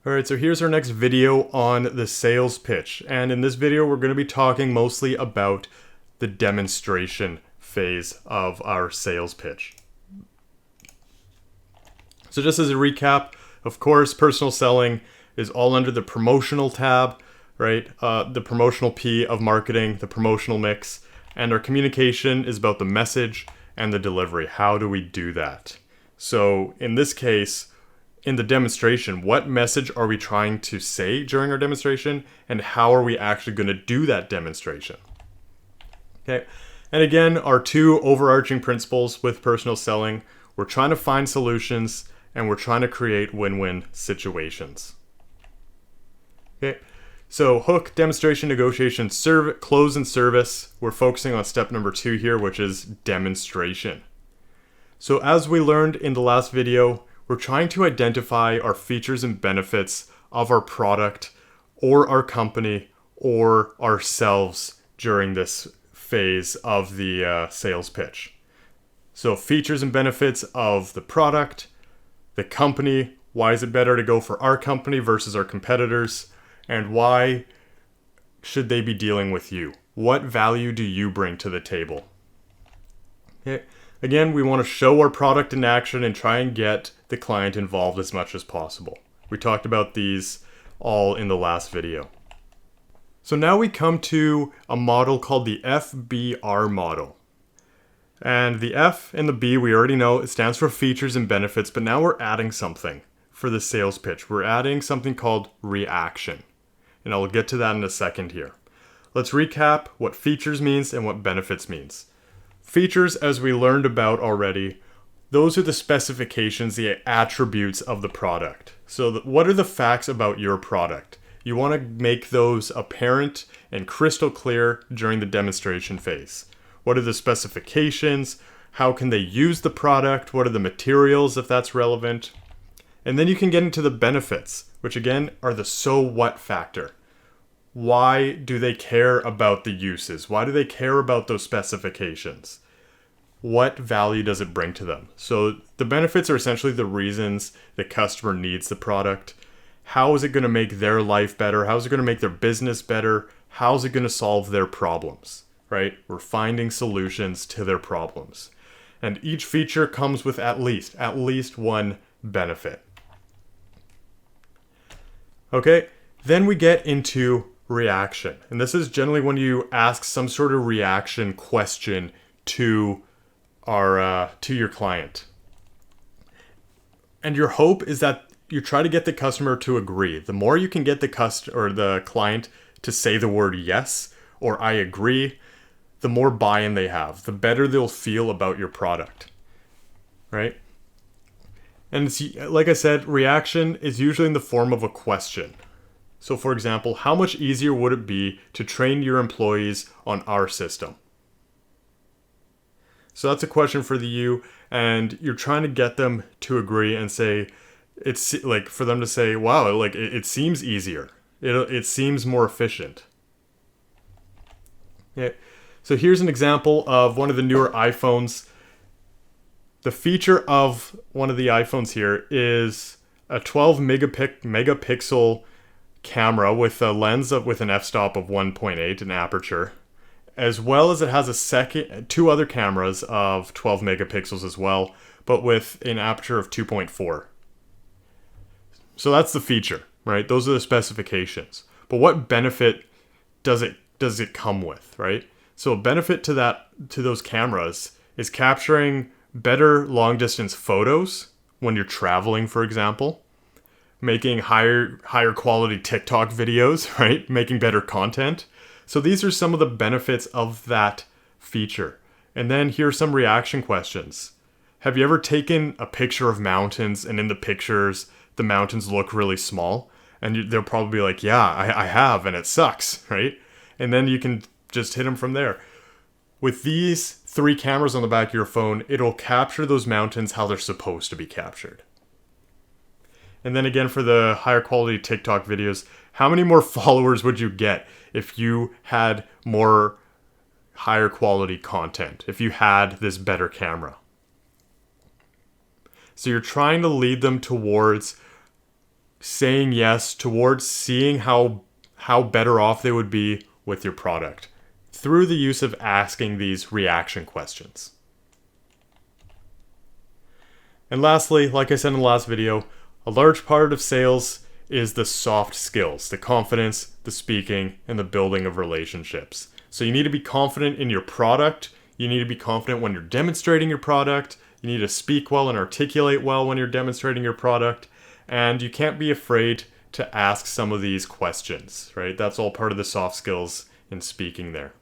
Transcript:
Alright, so here's our next video on the sales pitch. And in this video, we're going to be talking mostly about the demonstration phase of our sales pitch. So just as a recap, of course, personal selling is all under the promotional tab, right? The promotional P of marketing, the promotional mix, and our communication is about the message and the delivery. How do we do that? So in this case, in the demonstration, what message are we trying to say during our demonstration, and how are we actually going to do that demonstration? Okay, and again, our two overarching principles with personal selling, we're trying to find solutions and we're trying to create win-win situations. Okay, so hook, demonstration, negotiation, close, and service. We're focusing on step number 2 here, which is demonstration. So as we learned in the last video, we're trying to identify our features and benefits of our product or our company or ourselves during this phase of the sales pitch. So features and benefits of the product, the company, why is it better to go for our company versus our competitors, and why should they be dealing with you? What value do you bring to the table? Okay. Again, we want to show our product in action and try and get the client involved as much as possible. We talked about these all in the last video. So now we come to a model called the FBR model. And the F and the B, we already know, it stands for features and benefits, but now we're adding something for the sales pitch. We're adding something called reaction. And I'll get to that in a second here. Let's recap what features means and what benefits means. Features, as we learned about already, those are the specifications, the attributes of the product. So what are the facts about your product? You want to make those apparent and crystal clear during the demonstration phase. What are the specifications? How can they use the product? What are the materials, if that's relevant? And then you can get into the benefits, which again are the so what factor. Why do they care about the uses? Why do they care about those specifications? What value does it bring to them? So the benefits are essentially the reasons the customer needs the product. How is it going to make their life better? How is it going to make their business better? How is it going to solve their problems? Right? We're finding solutions to their problems. And each feature comes with at least one benefit. Okay, then we get into reaction. And this is generally when you ask some sort of reaction question to your client. And your hope is that you try to get the customer to agree. The more you can get the client to say the word yes or I agree, the more buy-in they have, the better they'll feel about your product. Right? And it's, like I said, reaction is usually in the form of a question. So for example, how much easier would it be to train your employees on our system? So that's a question for you, and you're trying to get them to agree and say, it's like for them to say, wow, like it seems easier. It seems more efficient. Yeah. So here's an example of one of the newer iPhones. The feature of one of the iPhones here is a 12 megapixel camera with a lens with an f-stop of 1.8, an aperture, as well as it has two other cameras of 12 megapixels as well, but with an aperture of 2.4. So that's the feature, right? Those are the specifications. But what benefit does it come with, right? So a benefit to those cameras is capturing better long distance photos when you're traveling, for example, making higher quality TikTok videos, right? Making better content. So these are some of the benefits of that feature. And then here's some reaction questions. Have you ever taken a picture of mountains and in the pictures, the mountains look really small? And they'll probably be like, yeah, I have, and it sucks, right? And then you can just hit them from there. With these 3 cameras on the back of your phone, it'll capture those mountains how they're supposed to be captured. And then again, for the higher quality TikTok videos, how many more followers would you get if you had more higher quality content, if you had this better camera? So you're trying to lead them towards saying yes towards seeing how better off they would be with your product through the use of asking these reaction questions. And lastly, like I said in the last video, a large part of sales is the soft skills, the confidence, the speaking, and the building of relationships. So you need to be confident in your product. You need to be confident when you're demonstrating your product. You need to speak well and articulate well when you're demonstrating your product. And you can't be afraid to ask some of these questions, right? That's all part of the soft skills in speaking there.